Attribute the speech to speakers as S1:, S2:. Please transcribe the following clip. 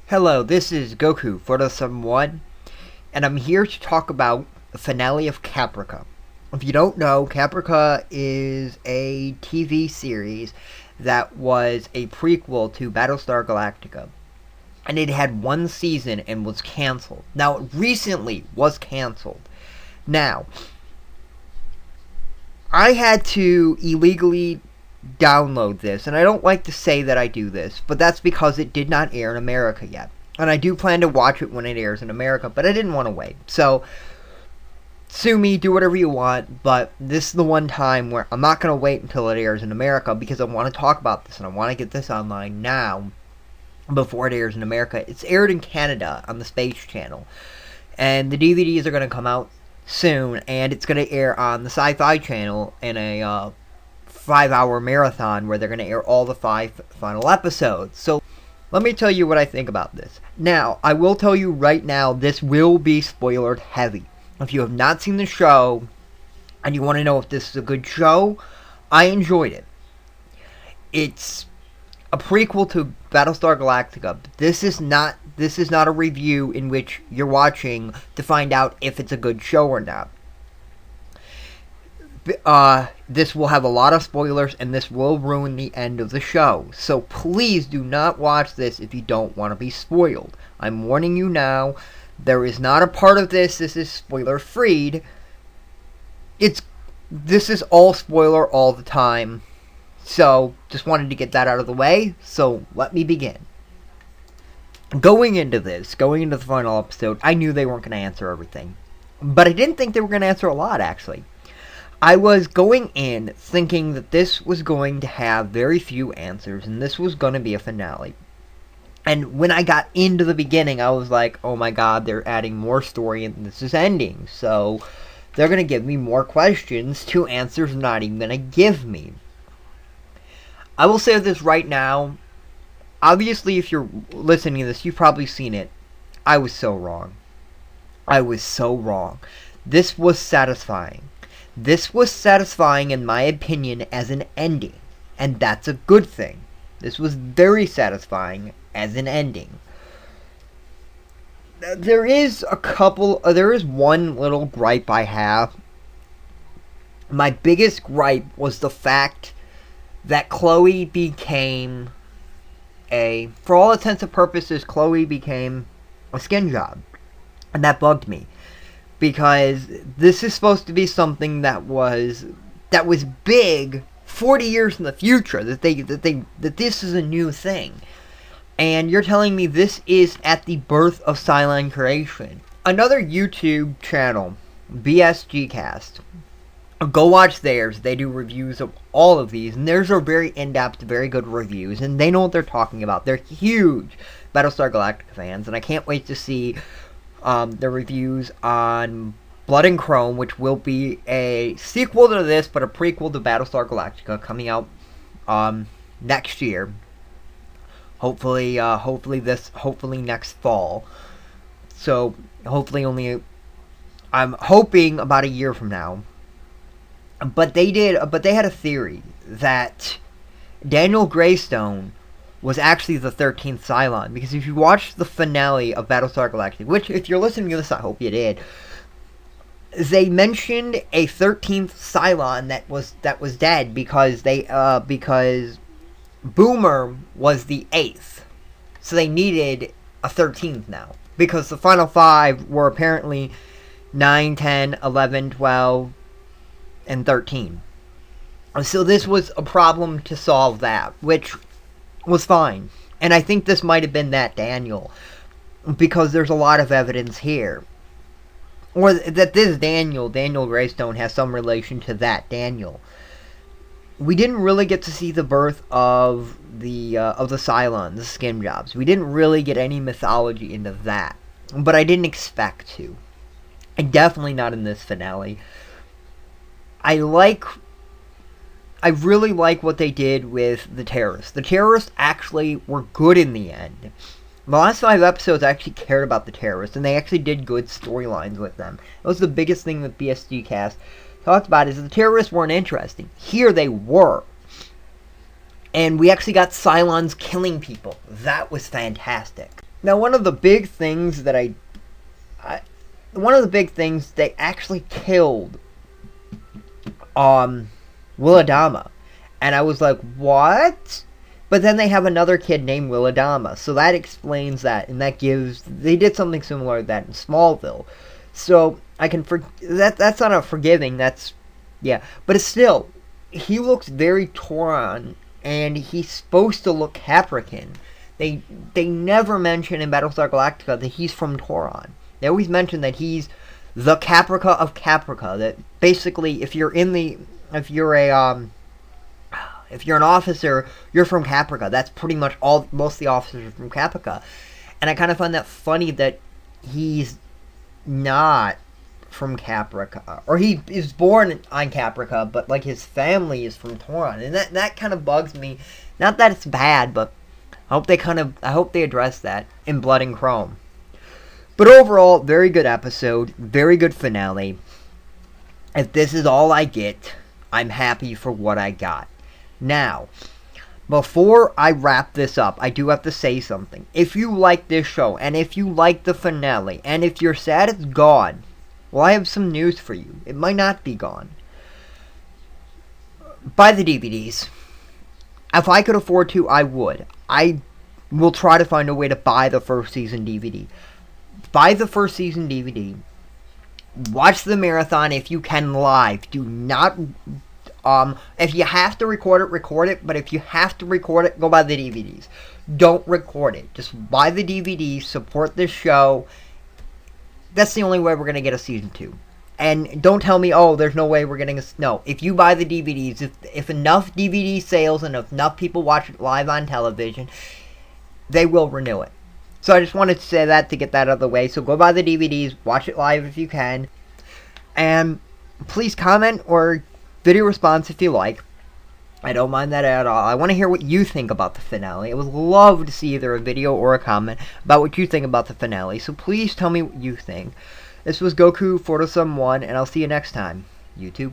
S1: Hello, this is Goku, Photo71, and I'm here to talk about the finale of Caprica. If you don't know, Caprica is a TV series that was a prequel to Battlestar Galactica. And it had one season and was canceled. Now, it recently was canceled. Now, I had to illegally download this, and I don't like to say that I do this, but that's because it did not air in America yet. And I do plan to watch it when it airs in America, but I didn't want to wait. So, sue me, do whatever you want, but this is the one time where I'm not going to wait until it airs in America because I want to talk about this and I want to get this online now before it airs in America. It's aired in Canada on the Space Channel, and the DVDs are going to come out soon, and it's going to air on the Sci-Fi Channel in a 5-hour marathon where they're going to air all the 5 final episodes. So let me tell you what I think about this. Now, I will tell you right now, this will be spoiler heavy. If you have not seen the show and you want to know if this is a good show, I enjoyed it. It's a prequel to Battlestar Galactica. This is not a review in which you're watching to find out if it's a good show or not. This will have a lot of spoilers, and this will ruin the end of the show. So please do not watch this if you don't want to be spoiled. I'm warning you now. There is not a part of this. This is spoiler-free. This is all spoiler all the time. So, just wanted to get that out of the way. So, let me begin. Going into the final episode, I knew they weren't going to answer everything. But I didn't think they were going to answer a lot, actually. I was going in thinking that this was going to have very few answers, and this was going to be a finale. And when I got into the beginning, I was like, oh my god, they're adding more story and this is ending. So, they're going to give me more questions to answers not even going to give me. I will say this right now. Obviously, if you're listening to this, you've probably seen it. I was so wrong. I was so wrong. This was satisfying. This was satisfying, in my opinion, as an ending. And that's a good thing. This was very satisfying as an ending. There is one little gripe I have. My biggest gripe was the fact that Chloe became for all intents and purposes, Chloe became a skin job. And that bugged me. Because this is supposed to be something that was big 40 years in the future, that this is a new thing. And you're telling me this is at the birth of Cylon creation. Another YouTube channel, BSGcast. Go watch theirs. They do reviews of all of these, and theirs are very in-depth, very good reviews, and they know what they're talking about. They're huge Battlestar Galactica fans, and I can't wait to see the reviews on Blood and Chrome, which will be a sequel to this, but a prequel to Battlestar Galactica, coming out next year. Hopefully next fall. So I'm hoping about a year from now. But they had a theory that Daniel Greystone was actually the 13th Cylon, because if you watch the finale of Battlestar Galactica, which, if you're listening to this, I hope you did, they mentioned a 13th Cylon that was dead because Boomer was the 8th, so they needed a 13th now, because the final 5 were apparently 9, 10, 11, 12, and 13. So this was a problem to solve that, which was fine. And I think this might have been that Daniel, because there's a lot of evidence here. Or that this Daniel Greystone, has some relation to that Daniel. We didn't really get to see the birth of the Cylon, the skin jobs. We didn't really get any mythology into that. But I didn't expect to. And definitely not in this finale. I really like what they did with the terrorists. The terrorists actually were good in the end. The last 5 episodes, I actually cared about the terrorists, and they actually did good storylines with them. That was the biggest thing that BSG Cast talked about, is that the terrorists weren't interesting. Here they were. And we actually got Cylons killing people. That was fantastic. Now, one of the big things that one of the big things, they actually killed Willadama, and I was like, what? But then they have another kid named Willadama, so that explains that, and that gives, they did something similar to that in Smallville. So I can that's not a forgiving. That's, yeah, but it's still, he looks very Tauran, and he's supposed to look Caprican. They never mention in Battlestar Galactica that he's from Tauran. They always mention that he's the Caprica of Caprica. That basically, if you're an officer, you're from Caprica. That's pretty much most of the officers are from Caprica. And I kind of find that funny that he's not from Caprica, or he is born on Caprica, but like his family is from Tauran, and that kind of bugs me. Not that it's bad, but I hope they address that in Blood and Chrome. But overall, very good episode, very good finale. If this is all I get, I'm happy for what I got. Now, before I wrap this up, I do have to say something. If you like this show, and if you like the finale, and if you're sad it's gone, well, I have some news for you. It might not be gone. Buy the DVDs. If I could afford to, I would. I will try to find a way to buy the first season DVD. Buy the first season DVD. Watch the marathon if you can live. Do not... if you have to record it. But if you have to record it, go buy the DVDs. Don't record it. Just buy the DVDs. Support this show. That's the only way we're going to get a season 2. And don't tell me, oh, there's no way we're getting a... No, if you buy the DVDs, if enough DVD sales and if enough people watch it live on television, they will renew it. So I just wanted to say that to get that out of the way. So go buy the DVDs, watch it live if you can. And please comment or video response if you like. I don't mind that at all. I want to hear what you think about the finale. I would love to see either a video or a comment about what you think about the finale. So please tell me what you think. This was Goku, Photosum 1, and I'll see you next time. YouTube.